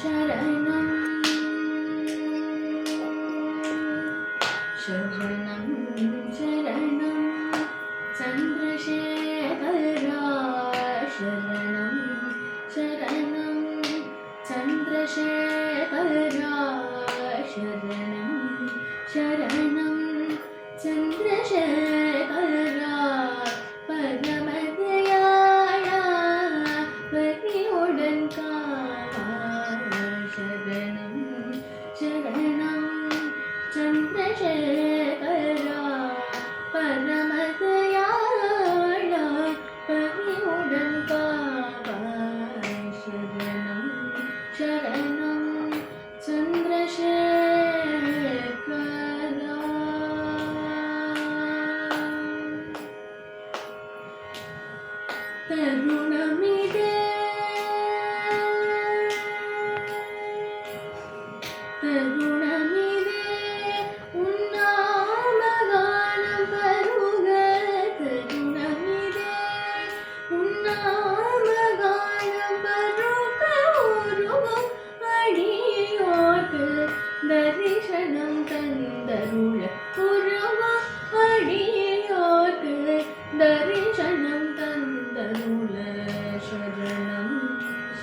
शरणं शरणं शरणं चन्द्रशेखरा शरणं शरणं चन्द्रशेखरा शरणं शरणं चन्द्रशेखरा परमदयाळा पतियुडन् कावा शरणं शरणं चन्द्रशेखरा परमदयाळा पतियुडन् कावा शरणं शरणं चन्द्रशेखरा तरुणमिदे तरुणमिदे उन्नामगानं परुग तरुणमिदे उन्नामगानं परुग उरुगुम अडियोर्कु दर्शनं तन्दरुळ उरुगुम अडियोर्कु दर्शनं तन्दरुळ शरणं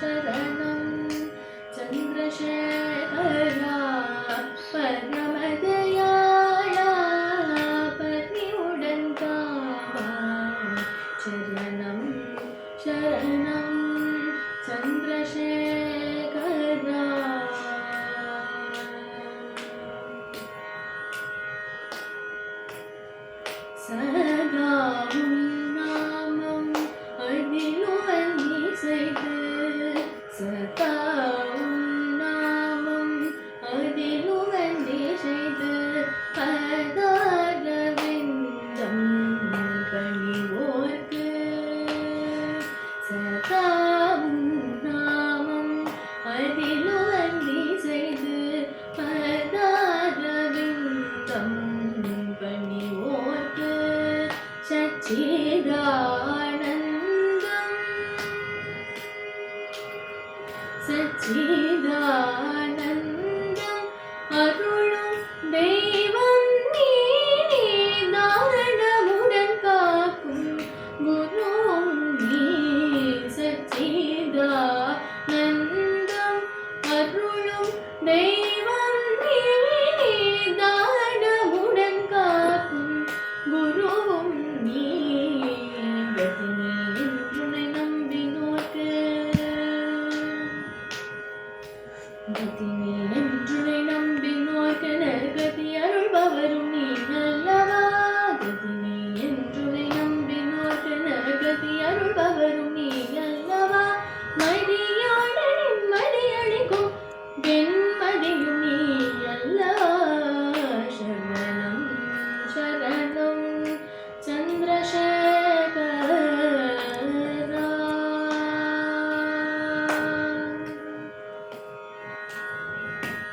शरणं चन्द्रशेखरा परमदयाळा पतियुडन् कावा शरणं शरणं चन्द्रशेखरा सदा उन्नामं अदिलुवन्नि सैது सदा उन्नामं अदिलुवन्नि सैது पदारविन्दं पणिवोर्कु सदा उन्नामं अदिलुवन्नि सैது पदारविन्दं पणिवोर्कु सच्चिदानन्दं सच्चिदानन्दं अरुளும் தெய்வம் நீ தாரணமுடன் காக்கும் குருவும் நீ சச்சிதானந்தம் அருளும் தெய்வம் நீ தாரணமுடன் காக்கும் குருவும் நீ கதினி என்றுனை நம்பினோர்க்கு கதினி